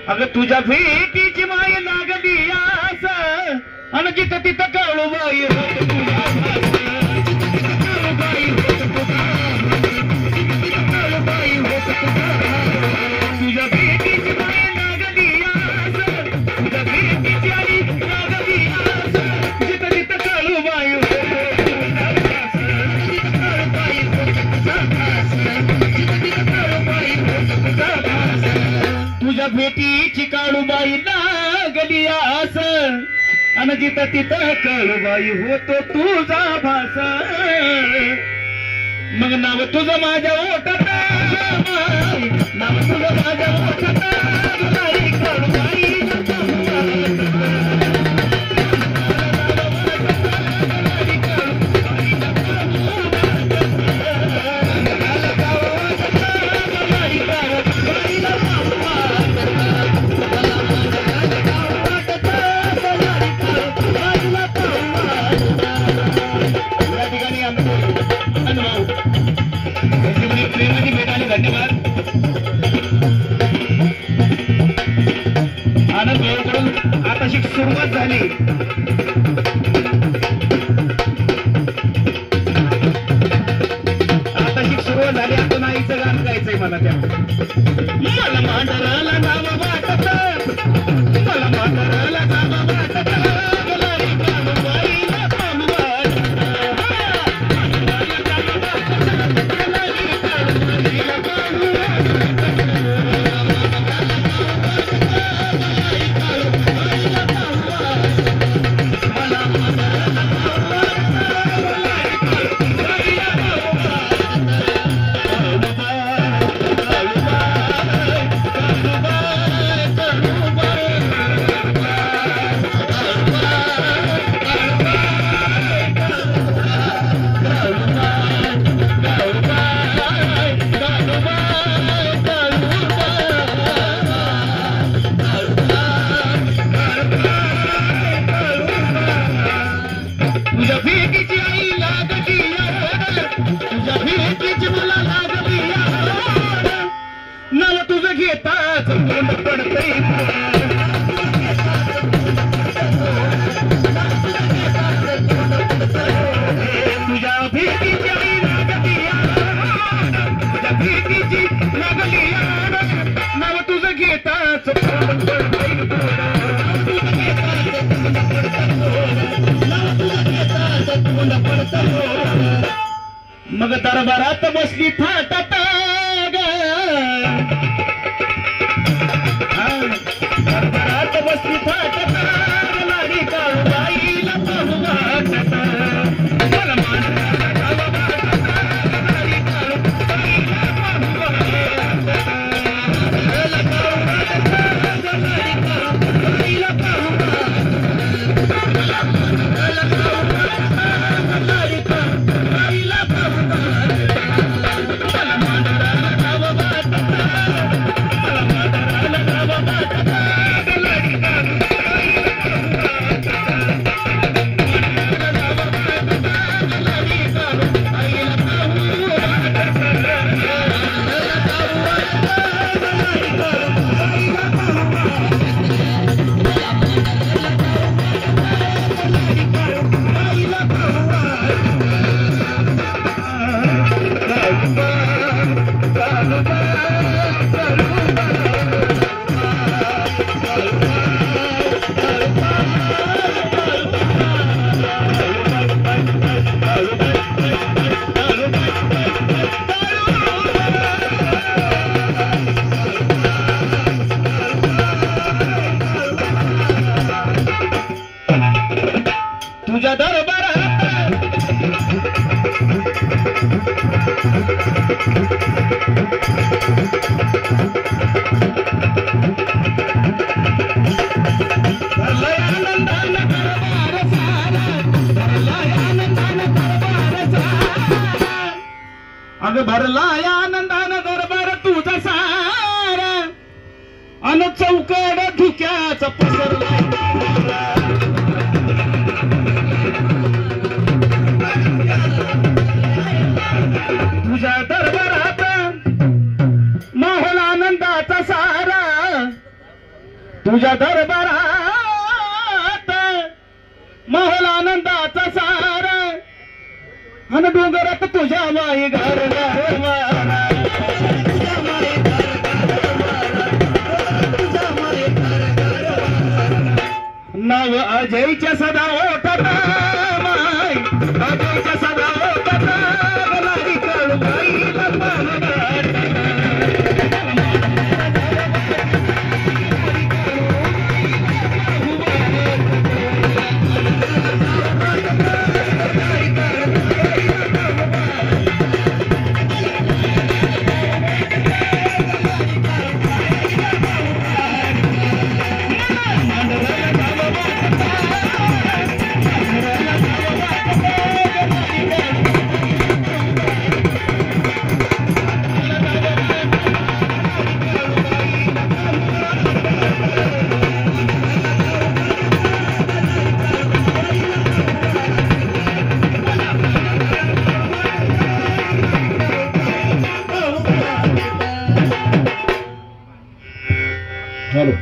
अगं तुझ्या भेटीची माय लागली आस आणि जिथं तिथं काळूबाई होत तुझा भास. काळूबाई होत तुझा काळूबाई होत तुझ्या भेटीची माय लागली आस तुझ्या भेटीची आई लागली आस जिथं तिथं काळूबाई होत तुझा भास. काळूबाई होत तुझा भास जिथं तिथं काळूबाई होत तुझा भास. तुझ्या भेटीची काळूबाई लागली आस आणि जिथं तिथं काळूबाई होतो तुझा भास. मग नाव तुझं माझ्या ओठात नाव तुझं माझ्या ओठात काळूबाई काळूबाई प्रेमाची भेट आली. धन्यवाद. आनंद भाऊकडून आता सुरुवात झाली. आता सुरुवात झाली. आता नाहीचं गाणं गायचंय मला. त्या मला मांडराला नाव वाटत मला मांडराला नाव वाटत मग दरबारात बसली थाटात दरबारात बसली थाटात लाडी काळूबाईला पाहू वाटत मला मांडराला नाव वाटत लाडी काळूबाईला पाहू वाटत मला काळूबाईला लाडी काळूबाईला पाहू वाटत मला मांडराला नाव वाटत लाडी काळूबाईला पाहू वाटत मला मांडराला नाव वाटत मला मांडराला नाव वाटत लाडी तुझ्या दरबारात भरलाय आनंदानं दरबार सारा भरलाय आनंदानं दरबार सारा अगं भरलाय आनंदानं दरबार तुझा सारा अन चौकड धुक्याचा पसरलाय तुझ्या दरबारात माहोल आनंदाचा सारा तुझ्या दरबारात महल आनंदाचा सारा अन डोंगरात तुझ्या माई घर नाव अजयच्या सदा ओटत माय अजयच्या सदा ओटत गलारी काळूबाई चलो